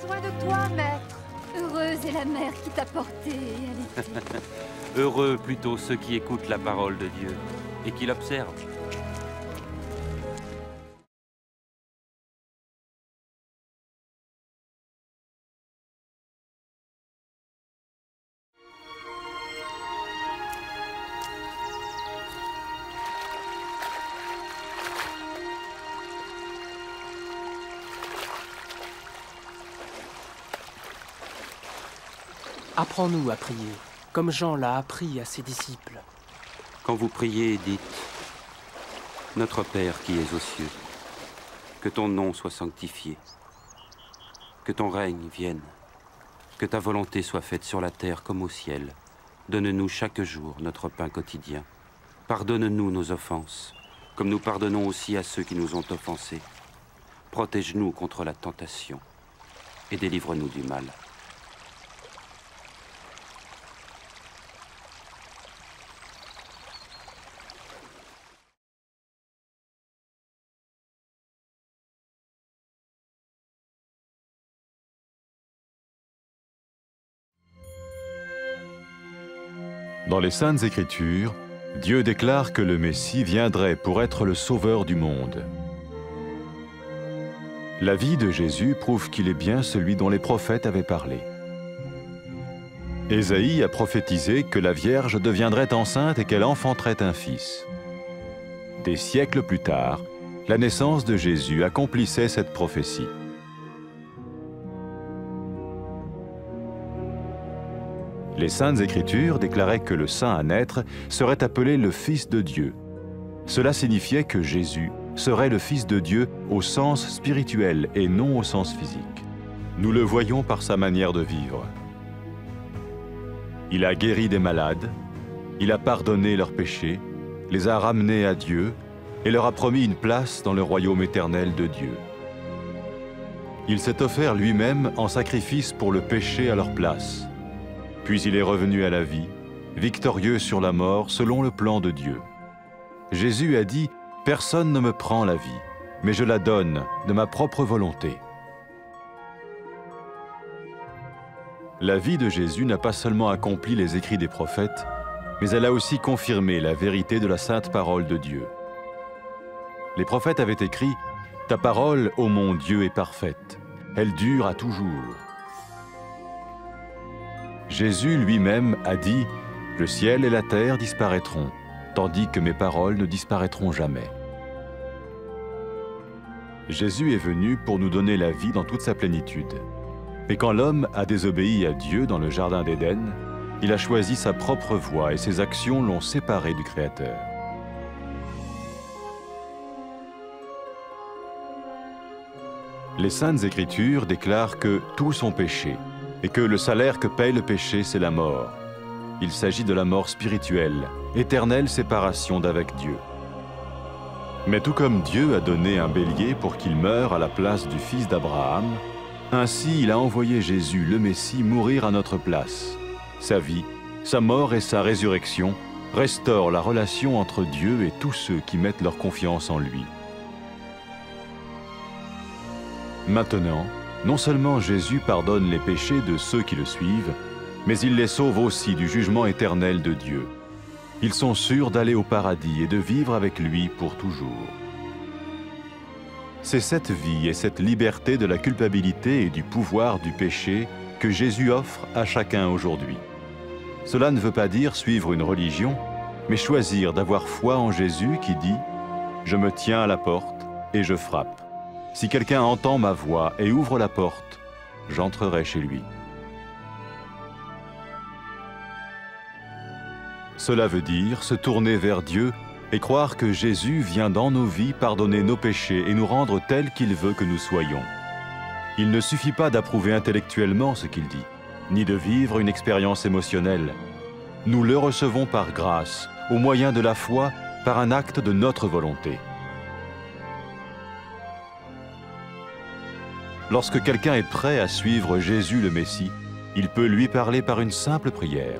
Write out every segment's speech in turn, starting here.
soin de toi, maître. Heureuse est la mère qui t'a porté et allaité. Heureux plutôt ceux qui écoutent la parole de Dieu et qui l'observent. Apprends-nous à prier, comme Jean l'a appris à ses disciples. Quand vous priez, dites « Notre Père qui es aux cieux, que ton nom soit sanctifié, que ton règne vienne, que ta volonté soit faite sur la terre comme au ciel. Donne-nous chaque jour notre pain quotidien. Pardonne-nous nos offenses, comme nous pardonnons aussi à ceux qui nous ont offensés. Protège-nous contre la tentation et délivre-nous du mal. » Dans les Saintes Écritures, Dieu déclare que le Messie viendrait pour être le sauveur du monde. La vie de Jésus prouve qu'il est bien celui dont les prophètes avaient parlé. Ésaïe a prophétisé que la Vierge deviendrait enceinte et qu'elle enfanterait un fils. Des siècles plus tard, la naissance de Jésus accomplissait cette prophétie. Les Saintes Écritures déclaraient que le saint à naître serait appelé le Fils de Dieu. Cela signifiait que Jésus serait le Fils de Dieu au sens spirituel et non au sens physique. Nous le voyons par sa manière de vivre. Il a guéri des malades, il a pardonné leurs péchés, les a ramenés à Dieu et leur a promis une place dans le royaume éternel de Dieu. Il s'est offert lui-même en sacrifice pour le péché à leur place. Puis il est revenu à la vie, victorieux sur la mort selon le plan de Dieu. Jésus a dit « Personne ne me prend la vie, mais je la donne de ma propre volonté. » La vie de Jésus n'a pas seulement accompli les écrits des prophètes, mais elle a aussi confirmé la vérité de la sainte parole de Dieu. Les prophètes avaient écrit « Ta parole, ô mon Dieu, est parfaite, elle dure à toujours. » Jésus lui-même a dit « Le ciel et la terre disparaîtront, tandis que mes paroles ne disparaîtront jamais. » Jésus est venu pour nous donner la vie dans toute sa plénitude. Mais quand l'homme a désobéi à Dieu dans le jardin d'Éden, il a choisi sa propre voie et ses actions l'ont séparé du Créateur. Les Saintes Écritures déclarent que tous ont péché et que le salaire que paye le péché, c'est la mort. Il s'agit de la mort spirituelle, éternelle séparation d'avec Dieu. Mais tout comme Dieu a donné un bélier pour qu'il meure à la place du fils d'Abraham, ainsi il a envoyé Jésus, le Messie, mourir à notre place. Sa vie, sa mort et sa résurrection restaurent la relation entre Dieu et tous ceux qui mettent leur confiance en lui. Maintenant, non seulement Jésus pardonne les péchés de ceux qui le suivent, mais il les sauve aussi du jugement éternel de Dieu. Ils sont sûrs d'aller au paradis et de vivre avec lui pour toujours. C'est cette vie et cette liberté de la culpabilité et du pouvoir du péché que Jésus offre à chacun aujourd'hui. Cela ne veut pas dire suivre une religion, mais choisir d'avoir foi en Jésus qui dit « Je me tiens à la porte et je frappe. Si quelqu'un entend ma voix et ouvre la porte, j'entrerai chez lui. » Cela veut dire se tourner vers Dieu et croire que Jésus vient dans nos vies pardonner nos péchés et nous rendre tels qu'il veut que nous soyons. Il ne suffit pas d'approuver intellectuellement ce qu'il dit, ni de vivre une expérience émotionnelle. Nous le recevons par grâce, au moyen de la foi, par un acte de notre volonté. Lorsque quelqu'un est prêt à suivre Jésus le Messie, il peut lui parler par une simple prière.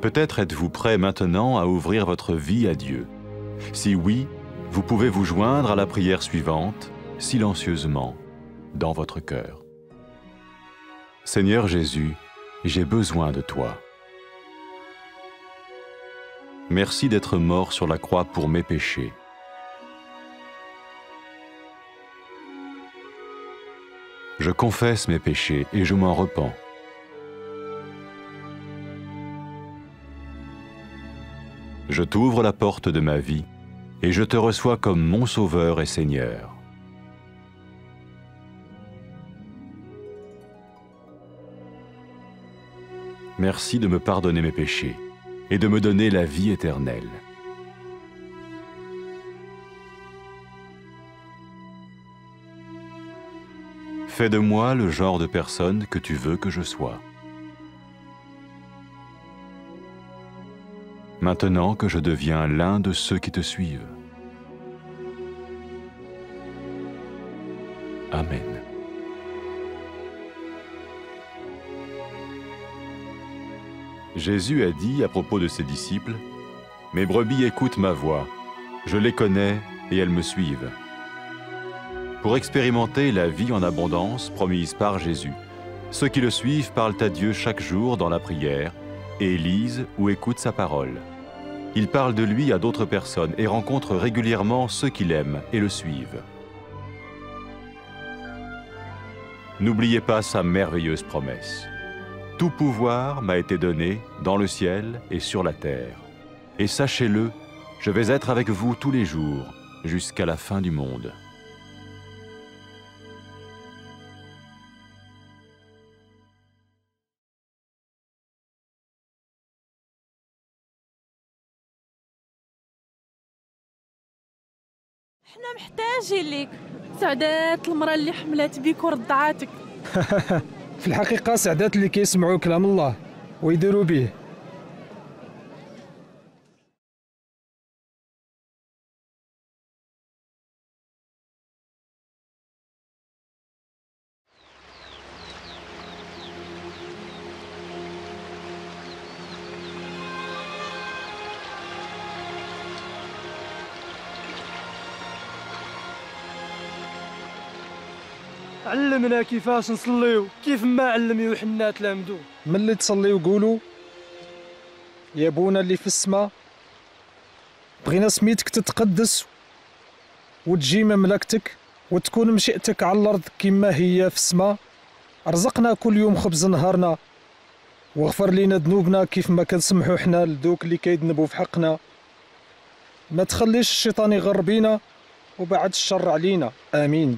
Peut-être êtes-vous prêt maintenant à ouvrir votre vie à Dieu. Si oui, vous pouvez vous joindre à la prière suivante, silencieusement. dans votre cœur. Seigneur Jésus, j'ai besoin de toi. Merci d'être mort sur la croix pour mes péchés. Je confesse mes péchés et je m'en repens. Je t'ouvre la porte de ma vie et je te reçois comme mon Sauveur et Seigneur. Merci de me pardonner mes péchés et de me donner la vie éternelle. Fais de moi le genre de personne que tu veux que je sois. Maintenant que je deviens l'un de ceux qui te suivent. Amen. Jésus a dit à propos de ses disciples, « Mes brebis écoutent ma voix, je les connais et elles me suivent. » Pour expérimenter la vie en abondance promise par Jésus, ceux qui le suivent parlent à Dieu chaque jour dans la prière et lisent ou écoutent sa parole. Ils parlent de lui à d'autres personnes et rencontrent régulièrement ceux qui l'aiment et le suivent. N'oubliez pas sa merveilleuse promesse. Tout pouvoir m'a été donné dans le ciel et sur la terre. Et sachez-le, je vais être avec vous tous les jours, jusqu'à la fin du monde. حنا محتاجين ليك سعدات المرأة اللي حملات بيك ورضعاتك. في الحقيقة سعدات اللي كيسمعوا كلام الله ويديروا به. علمنا كيفاش نصليو كيف ما علم يوحنا تلامذو. ملي تصليو قولوا يا ابونا اللي في السماء بغينا سميتك تتقدس وتجي مملكتك وتكون مشيئتك على الارض كما هي في السماء. ارزقنا كل يوم خبز نهارنا واغفر لنا ذنوبنا كيف ما كنسمحوا حنا لذوك اللي كيذنبوا في حقنا. ما تخليش الشيطان يغر بينا وبعد الشر علينا. امين.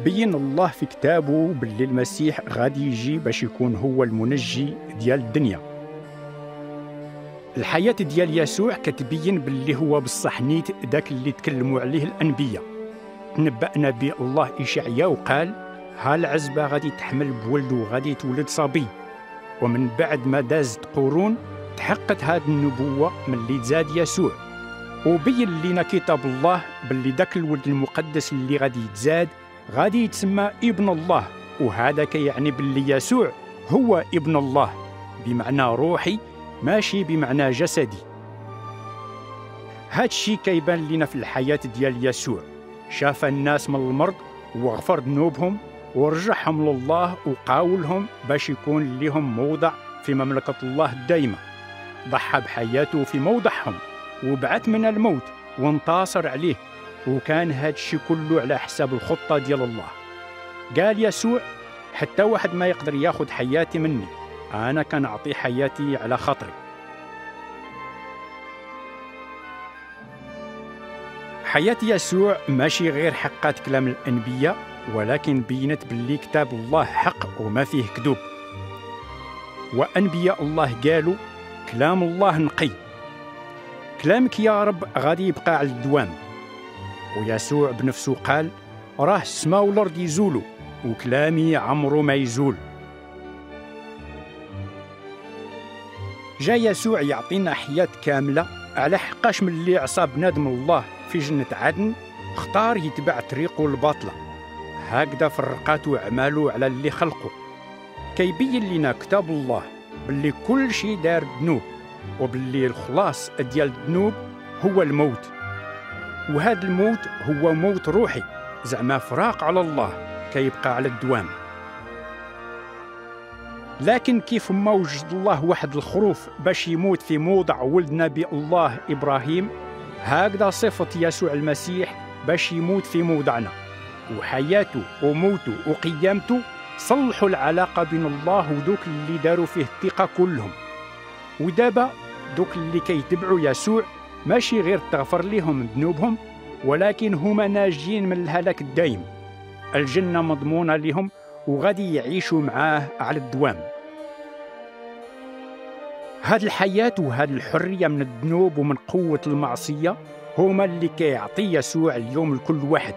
بين الله في كتابه باللي المسيح غادي يجي باش يكون هو المنجي ديال الدنيا. الحياة ديال يسوع كتبين باللي هو بصح نيت داك اللي تكلموا عليه الأنبياء. تنبأ نبي الله إشعياء وقال ها العزبة غادي تحمل بولد وغادي تولد صبي. ومن بعد ما دازت قرون تحققت هذه النبوة من اللي تزاد يسوع. وبين لنا كتاب الله باللي داك الولد المقدس اللي غادي يتزاد غادي يتسمى ابن الله. وهذا كيعني باللي يسوع هو ابن الله بمعنى روحي ماشي بمعنى جسدي. هاد الشيء كيبان لنا في الحياة ديال يسوع. شاف الناس من المرض وغفر ذنوبهم ورجعهم لله وقاولهم باش يكون لهم موضع في مملكة الله الدائمة. ضحى بحياته في موضعهم وبعث من الموت وانتصر عليه. وكان هاد الشيء كله على حساب الخطة ديال الله. قال يسوع حتى واحد ما يقدر ياخد حياتي مني، أنا كنعطي حياتي على خاطري. حياة يسوع ماشي غير حقات كلام الأنبياء، ولكن بينت باللي كتاب الله حق وما فيه كذوب. وأنبياء الله قالوا كلام الله نقي، كلامك يا رب غادي يبقى على الدوام. ويسوع بنفسه قال راه السماء والأرض يزولوا وكلامي عمره ما يزول. جا يسوع يعطينا حياة كاملة على حقاش من اللي عصى بنادم الله في جنة عدن اختار يتبع طريقه الباطلة، هكذا فرقاتو أعمالو على اللي خلقه. كيبين لنا كتاب الله باللي كل شي دار ذنوب، وباللي الخلاص ديال الذنوب هو الموت، وهذا الموت هو موت روحي، زعما فراق على الله كيبقى على الدوام. لكن كيف ما وجد الله واحد الخروف باش يموت في موضع ولد نبي الله إبراهيم، هكذا صفة يسوع المسيح باش يموت في موضعنا، وحياته وموته وقيامته صلحوا العلاقة بين الله ودوك اللي داروا فيه الثقة كلهم. ودابا دوك اللي كيتبعوا يسوع ماشي غير تغفر لهم ذنوبهم، ولكن هما ناجين من الهلاك الدائم، الجنة مضمونة لهم وغادي يعيشوا معاه على الدوام. هاد الحياة وهاد الحرية من الذنوب ومن قوة المعصية هما اللي كيعطي يسوع اليوم لكل واحد.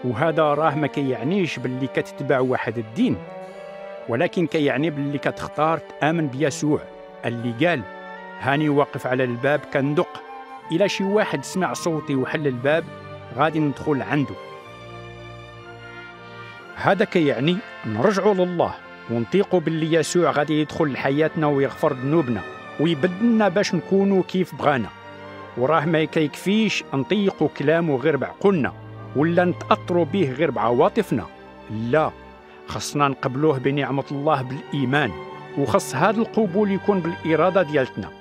وهذا راه ما كيعنيش باللي كتتبع واحد الدين، ولكن كيعني باللي كتختار تآمن بيسوع اللي قال هاني واقف على الباب كندق، إلا شي واحد سمع صوتي وحل الباب غادي ندخل عنده. هذا كيعني نرجعوا لله ونطيقوا باللي يسوع غادي يدخل لحياتنا ويغفر ذنوبنا ويبدلنا باش نكونوا كيف بغانا. وراه ما كيكفيش نطيقوا كلامه غير بعقولنا ولا نتأثروا به غير بعواطفنا، لا، خصنا نقبلوه بنعمة الله بالإيمان، وخص هذا القبول يكون بالإرادة ديالتنا.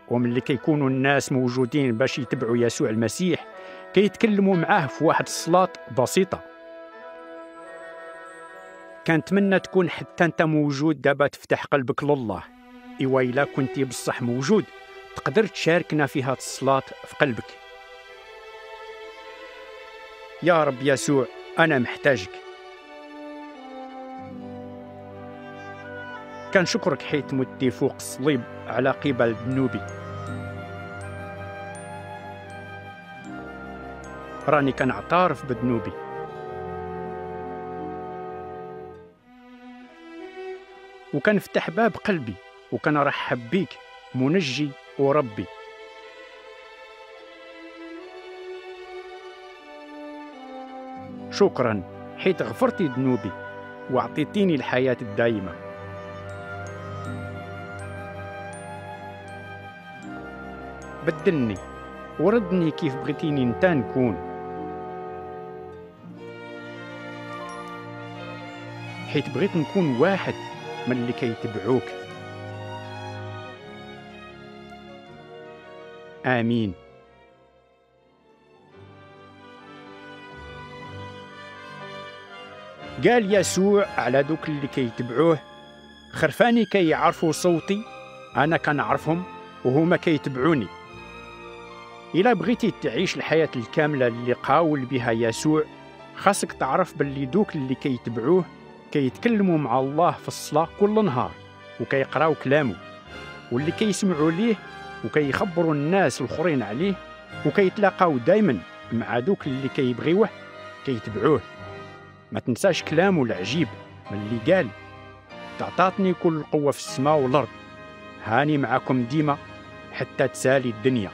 وملي كيكونوا الناس موجودين باش يتبعوا يسوع المسيح كيتكلموا معاه في واحد الصلاة بسيطة. كنتمنى تكون حتى انت موجود دابا تفتح قلبك لله. إوا إلا كنتي بصح موجود تقدر تشاركنا في هاد الصلاة في قلبك. يا رب يسوع، أنا محتاجك. كنشكرك حيت متي فوق الصليب على قبل ذنوبي. راني كنعترف بذنوبي، وكنفتح باب قلبي وكنرحب بيك منجي وربي. شكرا حيت غفرتي ذنوبي وعطيتيني الحياة الدائمة. بدلني وردني كيف بغيتيني انت نكون، حيت بغيت نكون واحد من اللي كيتبعوك. آمين. قال يسوع على دوك اللي كيتبعوه خرفاني كيعرفوا صوتي، أنا كنعرفهم وهما كيتبعوني. إلا بغيتي تعيش الحياة الكاملة اللي قاول بها يسوع خاصك تعرف باللي دوك اللي كيتبعوه كيتكلموا مع الله في الصلاة كل نهار وكيقراو كلامه، واللي كيسمعوا ليه وكيخبروا الناس الآخرين عليه، وكيتلاقاو دايما مع دوك اللي كيبغيوه كيتبعوه. ما تنساش كلامه العجيب من اللي قال تعطاتني كل القوة في السماء والأرض، هاني معكم ديما حتى تسالي الدنيا.